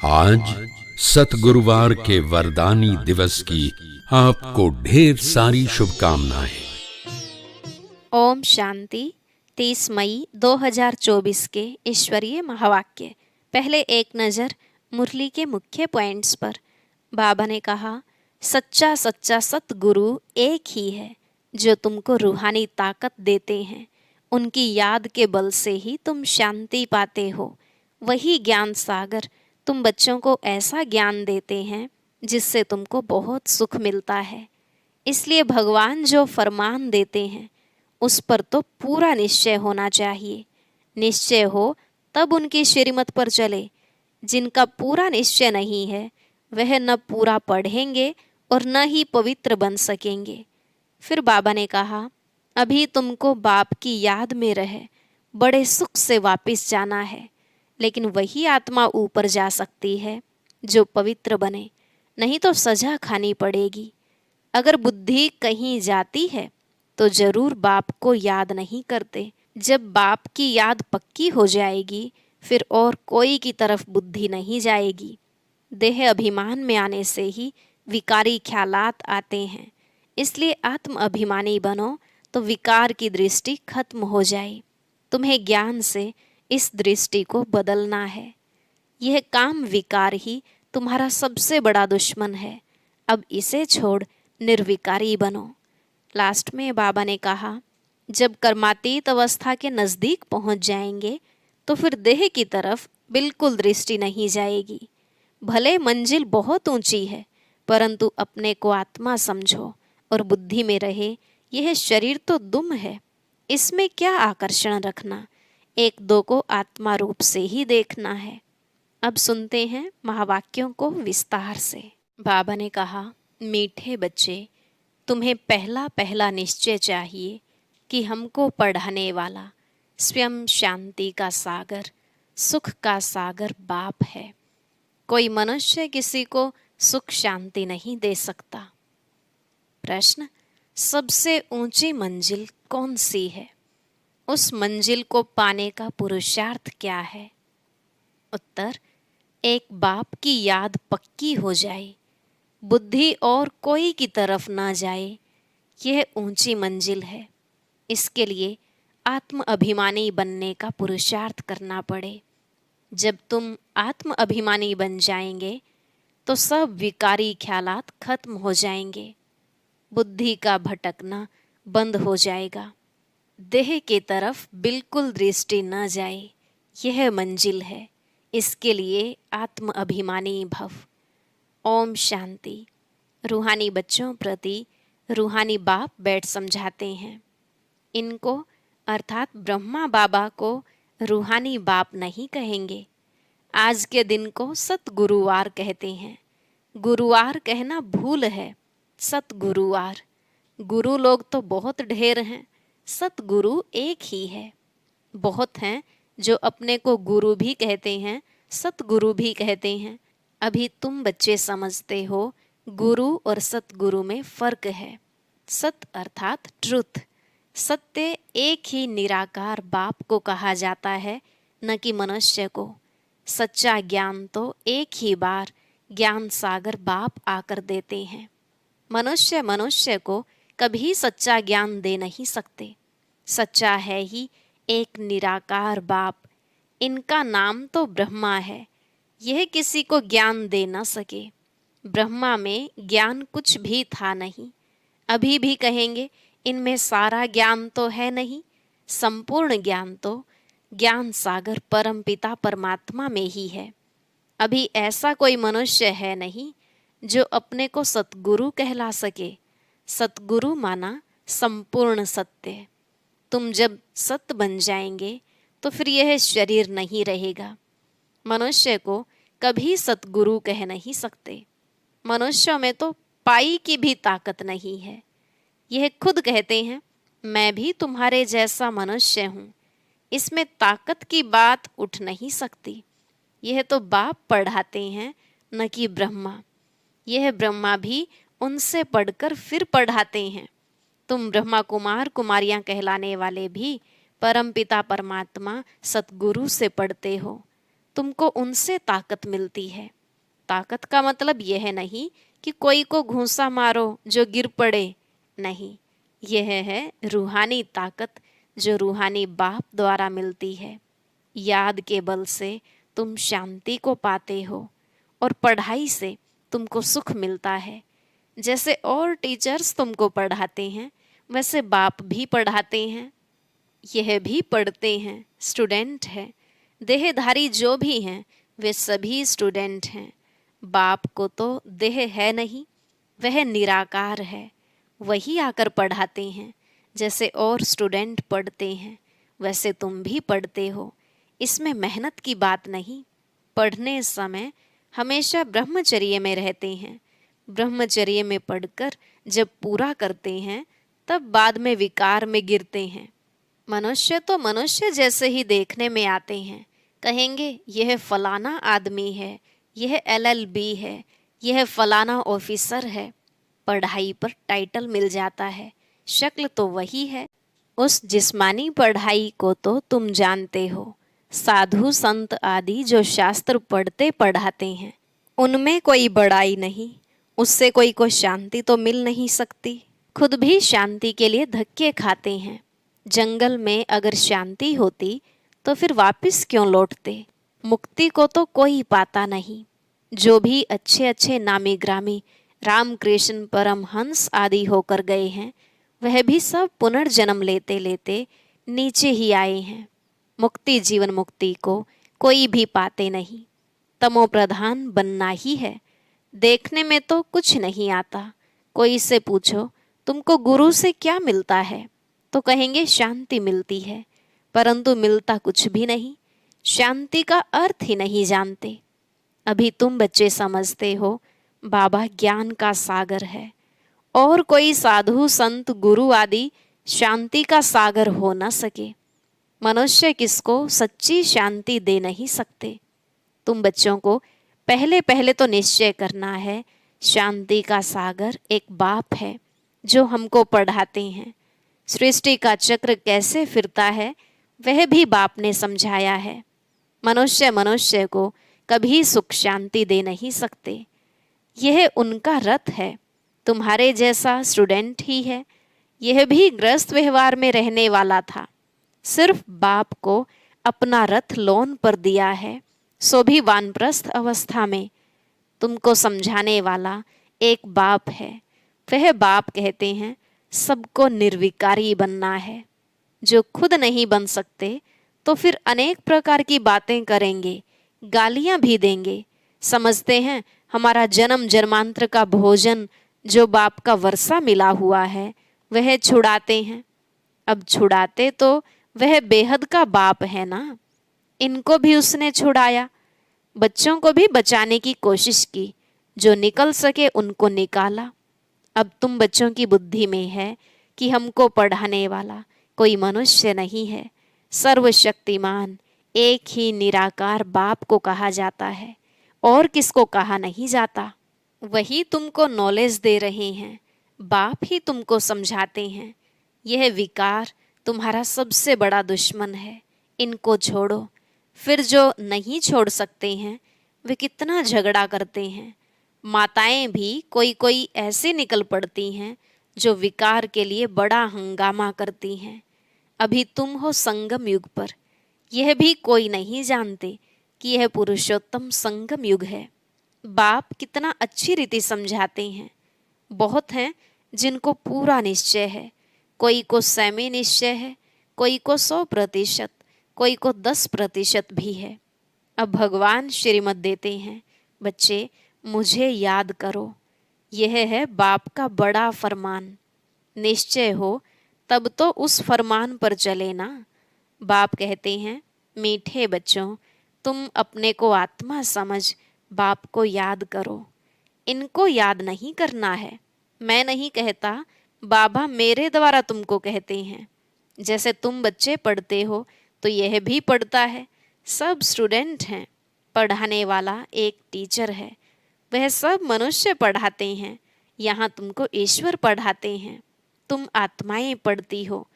आज सतगुरुवार के वरदानी दिवस की आपको ढेर सारी शुभकामनाएं। ओम शांति। 30 मई 2024 के ईश्वरीय महावाक्य। पहले एक नज़र मुरली के मुख्य पॉइंट्स पर। बाबा ने कहा, सच्चा सच्चा सतगुरु एक ही है जो तुमको रूहानी ताकत देते हैं। उनकी याद के बल से ही तुम शांति पाते हो। वही ज्ञान सागर तुम बच्चों को ऐसा ज्ञान देते हैं जिससे तुमको बहुत सुख मिलता है। इसलिए भगवान जो फरमान देते हैं उस पर तो पूरा निश्चय होना चाहिए। निश्चय हो तब उनकी श्रीमत पर चले। जिनका पूरा निश्चय नहीं है वह न पूरा पढ़ेंगे और न ही पवित्र बन सकेंगे। फिर बाबा ने कहा, अभी तुमको बाप की याद में रहे बड़े सुख से वापस जाना है, लेकिन वही आत्मा ऊपर जा सकती है जो पवित्र बने, नहीं तो सजा खानी पड़ेगी। अगर बुद्धि कहीं जाती है तो जरूर बाप को याद नहीं करते। जब बाप की याद पक्की हो जाएगी फिर और कोई की तरफ बुद्धि नहीं जाएगी। देह अभिमान में आने से ही विकारी ख्यालात आते हैं। इसलिए आत्म अभिमानी बनो तो विकार की दृष्टि खत्म हो जाए। तुम्हें ज्ञान से इस दृष्टि को बदलना है। यह काम विकार ही तुम्हारा सबसे बड़ा दुश्मन है। अब इसे छोड़ निर्विकारी बनो। लास्ट में बाबा ने कहा, जब कर्मातीत अवस्था के नज़दीक पहुंच जाएंगे तो फिर देह की तरफ बिल्कुल दृष्टि नहीं जाएगी। भले मंजिल बहुत ऊंची है, परंतु अपने को आत्मा समझो और बुद्धि में रहे यह शरीर तो दुम है, इसमें क्या आकर्षण रखना। एक दो को आत्मा रूप से ही देखना है। अब सुनते हैं महावाक्यों को विस्तार से। बाबा ने कहा, मीठे बच्चे, तुम्हें पहला पहला निश्चय चाहिए कि हमको पढ़ाने वाला स्वयं शांति का सागर, सुख का सागर बाप है। कोई मनुष्य किसी को सुख शांति नहीं दे सकता। प्रश्न, सबसे ऊंची मंजिल कौन सी है? उस मंजिल को पाने का पुरुषार्थ क्या है? उत्तर, एक बाप की याद पक्की हो जाए, बुद्धि और कोई की तरफ ना जाए, यह ऊंची मंजिल है। इसके लिए आत्म अभिमानी बनने का पुरुषार्थ करना पड़े। जब तुम आत्म अभिमानी बन जाएंगे तो सब विकारी ख्यालात खत्म हो जाएंगे। बुद्धि का भटकना बंद हो जाएगा। देह के तरफ बिल्कुल दृष्टि न जाए, यह मंजिल है। इसके लिए आत्म अभिमानी भव। ओम शांति। रूहानी बच्चों प्रति रूहानी बाप बैठ समझाते हैं। इनको अर्थात ब्रह्मा बाबा को रूहानी बाप नहीं कहेंगे। आज के दिन को सतगुरुवार कहते हैं। गुरुवार कहना भूल है। सतगुरुवार। गुरु लोग तो बहुत ढेर हैं, सतगुरु एक ही है। बहुत हैं जो अपने को गुरु भी कहते हैं, सतगुरु भी कहते हैं। अभी तुम बच्चे समझते हो गुरु और सतगुरु में फर्क है। सत अर्थात ट्रुथ, सत्य एक ही निराकार बाप को कहा जाता है, न कि मनुष्य को। सच्चा ज्ञान तो एक ही बार ज्ञान सागर बाप आकर देते हैं। मनुष्य मनुष्य को कभी सच्चा ज्ञान दे नहीं सकते। सच्चा है ही एक निराकार बाप। इनका नाम तो ब्रह्मा है। यह किसी को ज्ञान दे न सके। ब्रह्मा में ज्ञान कुछ भी था नहीं। अभी भी कहेंगे इनमें सारा ज्ञान तो है नहीं। संपूर्ण ज्ञान तो ज्ञान सागर परमपिता परमात्मा में ही है। अभी ऐसा कोई मनुष्य है नहीं जो अपने को सतगुरु कहला सके। सतगुरु माना संपूर्ण सत्य। तुम जब सत्य बन जाएंगे तो फिर यह शरीर नहीं रहेगा। मनुष्य को कभी सतगुरु कह नहीं सकते। मनुष्यों में तो पाई की भी ताकत नहीं है। यह खुद कहते हैं, मैं भी तुम्हारे जैसा मनुष्य हूँ। इसमें ताकत की बात उठ नहीं सकती। यह तो बाप पढ़ाते हैं, न कि ब्रह्मा। यह ब्रह्मा भी उनसे पढ़कर फिर पढ़ाते हैं। तुम ब्रह्मा कुमार कुमारियां कहलाने वाले भी परमपिता परमात्मा सतगुरु से पढ़ते हो। तुमको उनसे ताकत मिलती है। ताकत का मतलब यह नहीं कि कोई को घूंसा मारो जो गिर पड़े, नहीं, यह है रूहानी ताकत जो रूहानी बाप द्वारा मिलती है। याद के बल से तुम शांति को पाते हो और पढ़ाई से तुमको सुख मिलता है। जैसे और टीचर्स तुमको पढ़ाते हैं वैसे बाप भी पढ़ाते हैं, यह भी पढ़ते हैं, स्टूडेंट हैं। देहधारी जो भी हैं वे सभी स्टूडेंट हैं। बाप को तो देह है नहीं, वह निराकार है, वही आकर पढ़ाते हैं। जैसे और स्टूडेंट पढ़ते हैं वैसे तुम भी पढ़ते हो। इसमें मेहनत की बात नहीं। पढ़ने समय हमेशा ब्रह्मचर्य में रहते हैं। ब्रह्मचर्य में पढ़कर जब पूरा करते हैं तब बाद में विकार में गिरते हैं। मनुष्य तो मनुष्य जैसे ही देखने में आते हैं, कहेंगे यह फलाना आदमी है, यह LLB है, यह फलाना ऑफिसर है। पढ़ाई पर टाइटल मिल जाता है, शक्ल तो वही है। उस जिस्मानी पढ़ाई को तो तुम जानते हो। साधु संत आदि जो शास्त्र पढ़ते पढ़ाते हैं उनमें कोई बड़ाई नहीं, उससे कोई को शांति तो मिल नहीं सकती। खुद भी शांति के लिए धक्के खाते हैं। जंगल में अगर शांति होती तो फिर वापस क्यों लौटते। मुक्ति को तो कोई पाता नहीं। जो भी अच्छे अच्छे नामी ग्रामी रामकृष्ण परमहंस आदि होकर गए हैं वह भी सब पुनर्जन्म लेते लेते नीचे ही आए हैं। मुक्ति जीवन मुक्ति को कोई भी पाते नहीं। तमो प्रधान बनना ही है। देखने में तो कुछ नहीं आता। कोई से पूछो तुमको गुरु से क्या मिलता है तो कहेंगे शांति मिलती है, परंतु मिलता कुछ भी नहीं। शांति का अर्थ ही नहीं जानते। अभी तुम बच्चे समझते हो बाबा ज्ञान का सागर है और कोई साधु संत गुरु आदि शांति का सागर हो न सके। मनुष्य किसको सच्ची शांति दे नहीं सकते। तुम बच्चों को पहले पहले तो निश्चय करना है शांति का सागर एक बाप है जो हमको पढ़ाते हैं। सृष्टि का चक्र कैसे फिरता है वह भी बाप ने समझाया है। मनुष्य मनुष्य को कभी सुख शांति दे नहीं सकते। यह उनका रथ है। तुम्हारे जैसा स्टूडेंट ही है। यह भी ग्रस्त व्यवहार में रहने वाला था। सिर्फ बाप को अपना रथ लोन पर दिया है, सो भी वानप्रस्थ अवस्था में। तुमको समझाने वाला एक बाप है। वह बाप कहते हैं सबको निर्विकारी बनना है। जो खुद नहीं बन सकते तो फिर अनेक प्रकार की बातें करेंगे, गालियां भी देंगे। समझते हैं हमारा जन्म जन्मांतर का भोजन जो बाप का वर्षा मिला हुआ है वह छुड़ाते हैं। अब छुड़ाते तो वह बेहद का बाप है ना, इनको भी उसने छुड़ाया। बच्चों को भी बचाने की कोशिश की, जो निकल सके उनको निकाला। अब तुम बच्चों की बुद्धि में है कि हमको पढ़ाने वाला कोई मनुष्य नहीं है, सर्वशक्तिमान एक ही निराकार बाप को कहा जाता है और किसको कहा नहीं जाता। वही तुमको नॉलेज दे रहे हैं, बाप ही तुमको समझाते हैं। यह विकार तुम्हारा सबसे बड़ा दुश्मन है, इनको छोड़ो। फिर जो नहीं छोड़ सकते हैं वे कितना झगड़ा करते हैं। माताएं भी कोई कोई ऐसे निकल पड़ती हैं जो विकार के लिए बड़ा हंगामा करती हैं। अभी तुम हो संगम युग पर, यह भी कोई नहीं जानते कि यह पुरुषोत्तम संगम युग है। बाप कितना अच्छी रीति समझाते हैं। बहुत हैं जिनको पूरा निश्चय है, कोई को सेमी निश्चय है, कोई को 100%, कोई को 10% भी है। अब भगवान श्रीमत देते हैं, बच्चे मुझे याद करो। यह है बाप का बड़ा फरमान। निश्चय हो तब तो उस फरमान पर चले ना। बाप कहते हैं, मीठे बच्चों तुम अपने को आत्मा समझ बाप को याद करो। इनको याद नहीं करना है। मैं नहीं कहता, बाबा मेरे द्वारा तुमको कहते हैं। जैसे तुम बच्चे पढ़ते हो तो यह भी पढ़ता है। सब स्टूडेंट हैं, पढ़ाने वाला एक टीचर है। वह सब मनुष्य पढ़ाते हैं, यहाँ तुमको ईश्वर पढ़ाते हैं। तुम आत्माएं पढ़ती हो,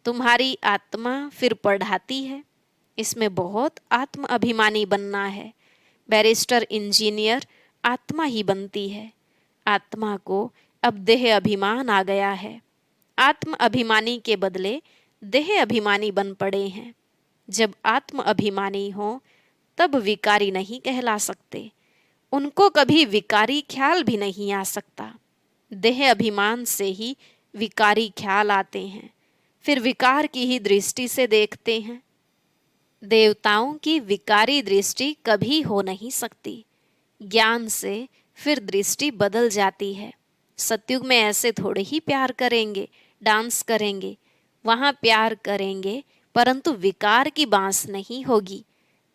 तुम्हारी आत्मा फिर पढ़ाती है। इसमें बहुत आत्म अभिमानी बनना है। बैरिस्टर, इंजीनियर आत्मा ही बनती है। आत्मा को अब देह अभिमान आ गया है। आत्म अभिमानी के बदले देह अभिमानी बन पड़े हैं। जब आत्म अभिमानी हो तब विकारी नहीं कहला सकते। उनको कभी विकारी ख्याल भी नहीं आ सकता। देह अभिमान से ही विकारी ख्याल आते हैं, फिर विकार की ही दृष्टि से देखते हैं। देवताओं की विकारी दृष्टि कभी हो नहीं सकती। ज्ञान से फिर दृष्टि बदल जाती है। सतयुग में ऐसे थोड़े ही प्यार करेंगे, डांस करेंगे। वहाँ प्यार करेंगे परंतु विकार की बांस नहीं होगी।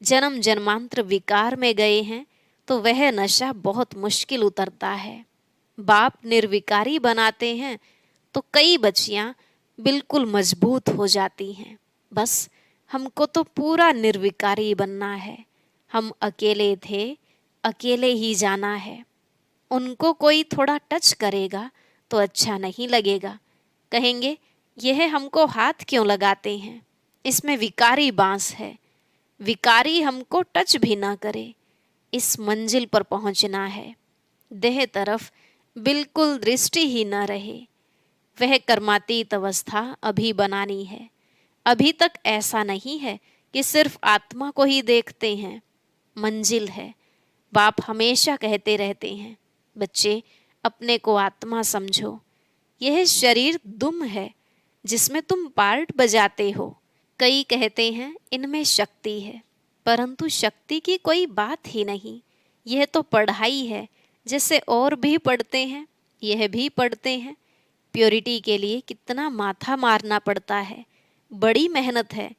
जन्म जन्मांतर विकार में गए हैं तो वह नशा बहुत मुश्किल उतरता है। बाप निर्विकारी बनाते हैं तो कई बच्चियां बिल्कुल मजबूत हो जाती हैं। बस हमको तो पूरा निर्विकारी बनना है। हम अकेले थे, अकेले ही जाना है। उनको कोई थोड़ा टच करेगा तो अच्छा नहीं लगेगा। कहेंगे यह हमको हाथ क्यों लगाते हैं, इसमें विकारी बांस है। विकारी हमको टच भी ना करे। इस मंजिल पर पहुंचना है। देह तरफ बिल्कुल दृष्टि ही न रहे। वह कर्मातीत अवस्था अभी बनानी है। अभी तक ऐसा नहीं है कि सिर्फ आत्मा को ही देखते हैं। मंजिल है। बाप हमेशा कहते रहते हैं, बच्चे अपने को आत्मा समझो। यह शरीर दुम है जिसमें तुम पार्ट बजाते हो। कई कहते हैं इनमें शक्ति है, परंतु शक्ति की कोई बात ही नहीं। यह तो पढ़ाई है, जैसे और भी पढ़ते हैं यह भी पढ़ते हैं। प्योरिटी के लिए कितना माथा मारना पड़ता है, बड़ी मेहनत है।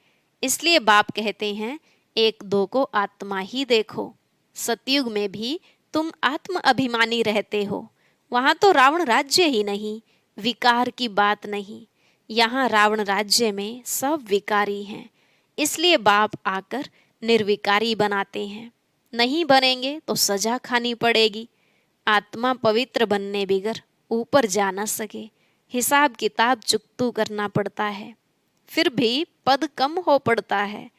इसलिए बाप कहते हैं एक दो को आत्मा ही देखो। सतयुग में भी तुम आत्म अभिमानी रहते हो। वहाँ तो रावण राज्य ही नहीं, विकार की बात नहीं। यहाँ रावण राज्य में सब विकारी हैं। इसलिए बाप आकर निर्विकारी बनाते हैं। नहीं बनेंगे तो सजा खानी पड़ेगी। आत्मा पवित्र बनने बिगर ऊपर जा न सके। हिसाब किताब चुकतू करना पड़ता है, फिर भी पद कम हो पड़ता है।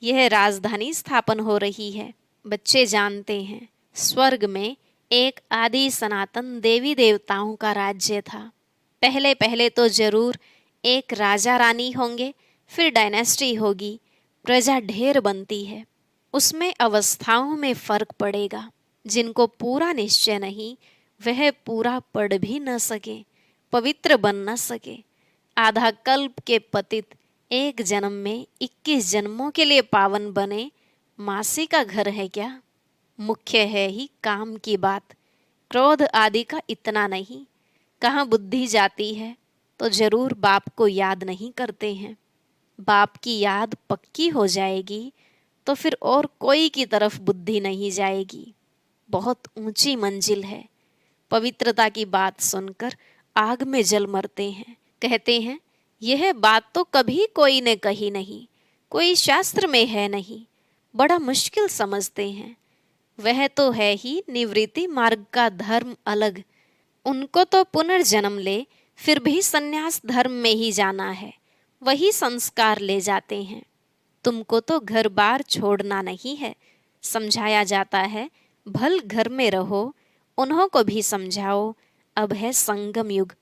यह राजधानी स्थापन हो रही है। बच्चे जानते हैं स्वर्ग में एक आदि सनातन देवी देवताओं का राज्य था। पहले पहले तो जरूर एक राजा रानी होंगे, फिर डायनेस्टी होगी, प्रजा ढेर बनती है। उसमें अवस्थाओं में फर्क पड़ेगा। जिनको पूरा निश्चय नहीं वह पूरा पढ़ भी न सके, पवित्र बन न सके। आधा कल्प के पतित एक जन्म में 21 जन्मों के लिए पावन बने, मासी का घर है क्या? मुख्य है ही काम की बात, क्रोध आदि का इतना नहीं। कहाँ बुद्धि जाती है तो जरूर बाप को याद नहीं करते हैं। बाप की याद पक्की हो जाएगी तो फिर और कोई की तरफ बुद्धि नहीं जाएगी। बहुत ऊंची मंजिल है। पवित्रता की बात सुनकर आग में जल मरते हैं। कहते हैं यह बात तो कभी कोई ने कही नहीं, कोई शास्त्र में है नहीं, बड़ा मुश्किल समझते हैं। वह तो है ही निवृत्ति मार्ग का धर्म अलग। उनको तो पुनर्जन्म ले फिर भी संन्यास धर्म में ही जाना है, वही संस्कार ले जाते हैं। तुमको तो घर बार छोड़ना नहीं है। समझाया जाता है भल घर में रहो, उन्हों को भी समझाओ। अब है संगम युग।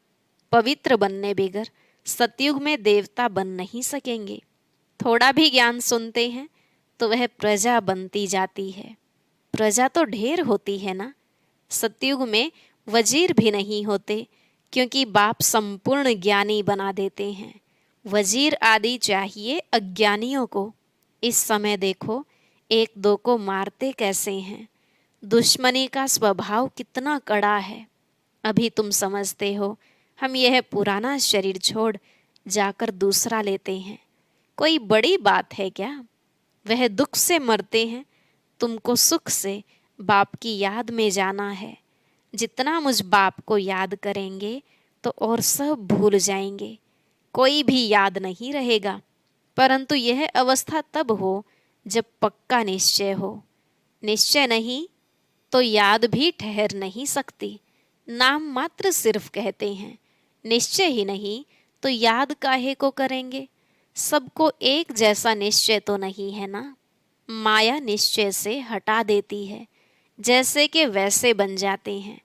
पवित्र बनने बिगर सतयुग में देवता बन नहीं सकेंगे। थोड़ा भी ज्ञान सुनते हैं तो वह प्रजा बनती जाती है। प्रजा तो ढेर होती है ना। सतयुग में वजीर भी नहीं होते, क्योंकि बाप संपूर्ण ज्ञानी बना देते हैं। वजीर आदि चाहिए अज्ञानियों को। इस समय देखो एक दो को मारते कैसे हैं। दुश्मनी का स्वभाव कितना कड़ा है। अभी तुम समझते हो हम यह पुराना शरीर छोड़ जाकर दूसरा लेते हैं, कोई बड़ी बात है क्या? वह दुख से मरते हैं, तुमको सुख से बाप की याद में जाना है। जितना मुझ बाप को याद करेंगे तो और सब भूल जाएंगे, कोई भी याद नहीं रहेगा। परंतु यह अवस्था तब हो जब पक्का निश्चय हो। निश्चय नहीं तो याद भी ठहर नहीं सकती। नाम मात्र सिर्फ कहते हैं, निश्चय ही नहीं तो याद काहे को करेंगे। सबको एक जैसा निश्चय तो नहीं है ना। माया निश्चय से हटा देती है, जैसे कि वैसे बन जाते हैं।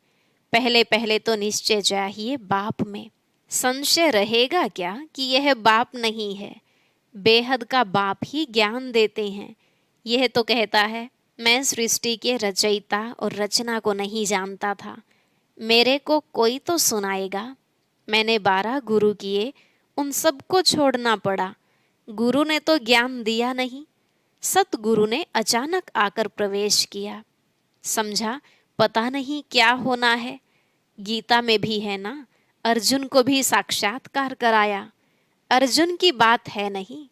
पहले पहले तो निश्चय चाहिए बाप में। संशय रहेगा क्या कि यह बाप नहीं है। बेहद का बाप ही ज्ञान देते हैं। यह तो कहता है, मैं सृष्टि के रचयिता और रचना को नहीं जानता था, मेरे को कोई तो सुनाएगा। मैंने 12 गुरु किए, उन सबको छोड़ना पड़ा। गुरु ने तो ज्ञान दिया नहीं। सतगुरु ने अचानक आकर प्रवेश किया। समझा पता नहीं क्या होना है। गीता में भी है ना, अर्जुन को भी साक्षात्कार कराया। अर्जुन की बात है नहीं,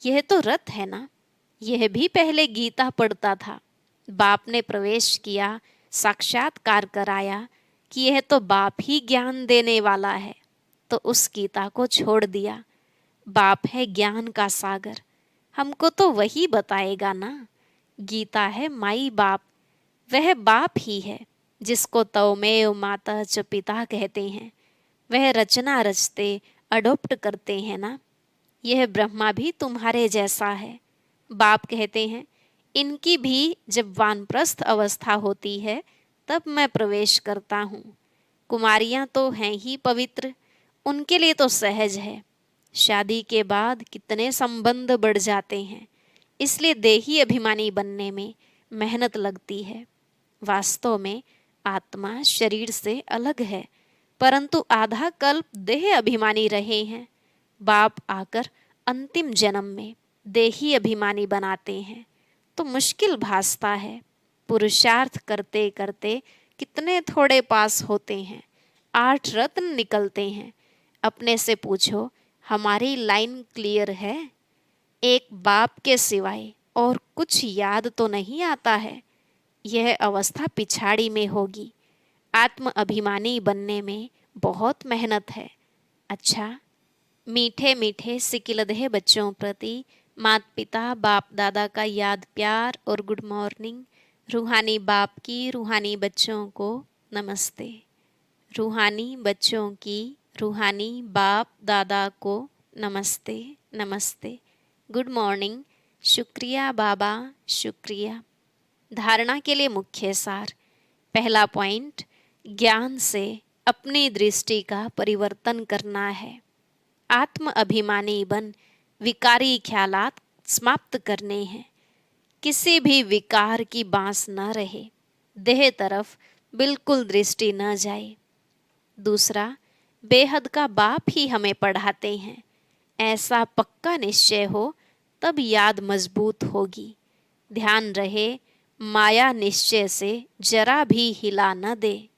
यह तो रथ है ना। यह भी पहले गीता पढ़ता था। बाप ने प्रवेश किया, साक्षात्कार कराया कि यह तो बाप ही ज्ञान देने वाला है, तो उस गीता को छोड़ दिया। बाप है ज्ञान का सागर, हमको तो वही बताएगा ना। गीता है माई बाप, वह बाप ही है जिसको तौमेव माता च पिता कहते हैं। वह रचना रचते अडोप्ट करते हैं ना। यह ब्रह्मा भी तुम्हारे जैसा है। बाप कहते हैं, इनकी भी जब वानप्रस्थ अवस्था होती है तब मैं प्रवेश करता हूँ। कुमारियाँ तो हैं ही पवित्र, उनके लिए तो सहज है। शादी के बाद कितने संबंध बढ़ जाते हैं, इसलिए देही अभिमानी बनने में मेहनत लगती है। वास्तव में आत्मा शरीर से अलग है, परंतु आधा कल्प देह अभिमानी रहे हैं। बाप आकर अंतिम जन्म में देही अभिमानी बनाते हैं, तो मुश्किल भासता है। पुरुषार्थ करते करते कितने थोड़े पास होते हैं, 8 रत्न निकलते हैं। अपने से पूछो, हमारी लाइन क्लियर है? एक बाप के सिवाय और कुछ याद तो नहीं आता है। यह अवस्था पिछाड़ी में होगी। आत्म अभिमानी बनने में बहुत मेहनत है। अच्छा, मीठे मीठे सिकिलधे बच्चों प्रति माता पिता बाप दादा का याद प्यार और गुड मॉर्निंग। रूहानी बाप की रूहानी बच्चों को नमस्ते। रूहानी बच्चों की रूहानी बाप दादा को नमस्ते नमस्ते। Good morning. शुक्रिया बाबा, शुक्रिया। धारणा के लिए मुख्य सार। पहला पॉइंट, ज्ञान से अपनी दृष्टि का परिवर्तन करना है। आत्म अभिमानी बन विकारी ख्यालात समाप्त करने हैं। किसी भी विकार की बांस न रहे, देह तरफ बिल्कुल दृष्टि न जाए। दूसरा, बेहद का बाप ही हमें पढ़ाते हैं। ऐसा पक्का निश्चय हो तब याद मजबूत होगी। ध्यान रहे, माया निश्चय से जरा भी हिला न दे।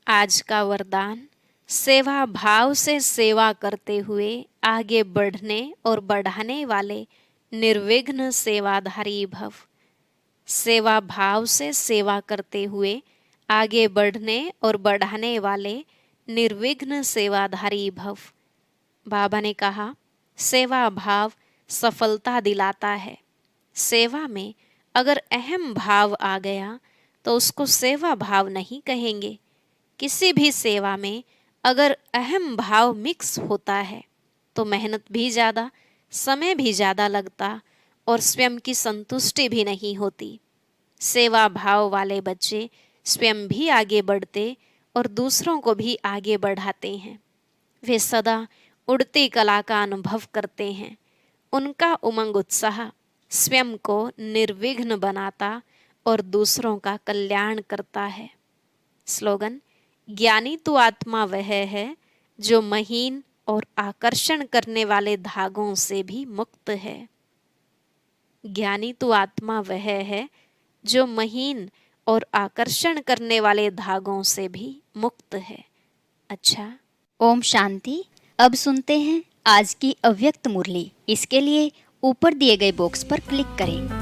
आज का वरदान, सेवा भाव से सेवा करते हुए आगे बढ़ने और बढ़ाने वाले निर्विघ्न सेवाधारी भव। सेवा भाव से सेवा करते हुए आगे बढ़ने और बढ़ाने वाले निर्विघ्न सेवाधारी भव। बाबा ने कहा, सेवा भाव सफलता दिलाता है। सेवा में अगर अहम भाव आ गया तो उसको सेवा भाव नहीं कहेंगे। किसी भी सेवा में अगर अहम भाव मिक्स होता है तो मेहनत भी ज़्यादा, समय भी ज़्यादा लगता और स्वयं की संतुष्टि भी नहीं होती। सेवा भाव वाले बच्चे स्वयं भी आगे बढ़ते और दूसरों को भी आगे बढ़ाते हैं। वे सदा उड़ती कला का अनुभव करते हैं। उनका उमंग उत्साह स्वयं को निर्विघ्न बनाता और दूसरों का कल्याण करता है। स्लोगन, ज्ञानी तो आत्मा वह है जो महीन और आकर्षण करने वाले धागों से भी मुक्त है। ज्ञानी तो आत्मा वह है जो महीन और आकर्षण करने वाले धागों से भी मुक्त है। अच्छा, ओम शांति। अब सुनते हैं आज की अव्यक्त मुरली। इसके लिए ऊपर दिए गए बॉक्स पर क्लिक करें।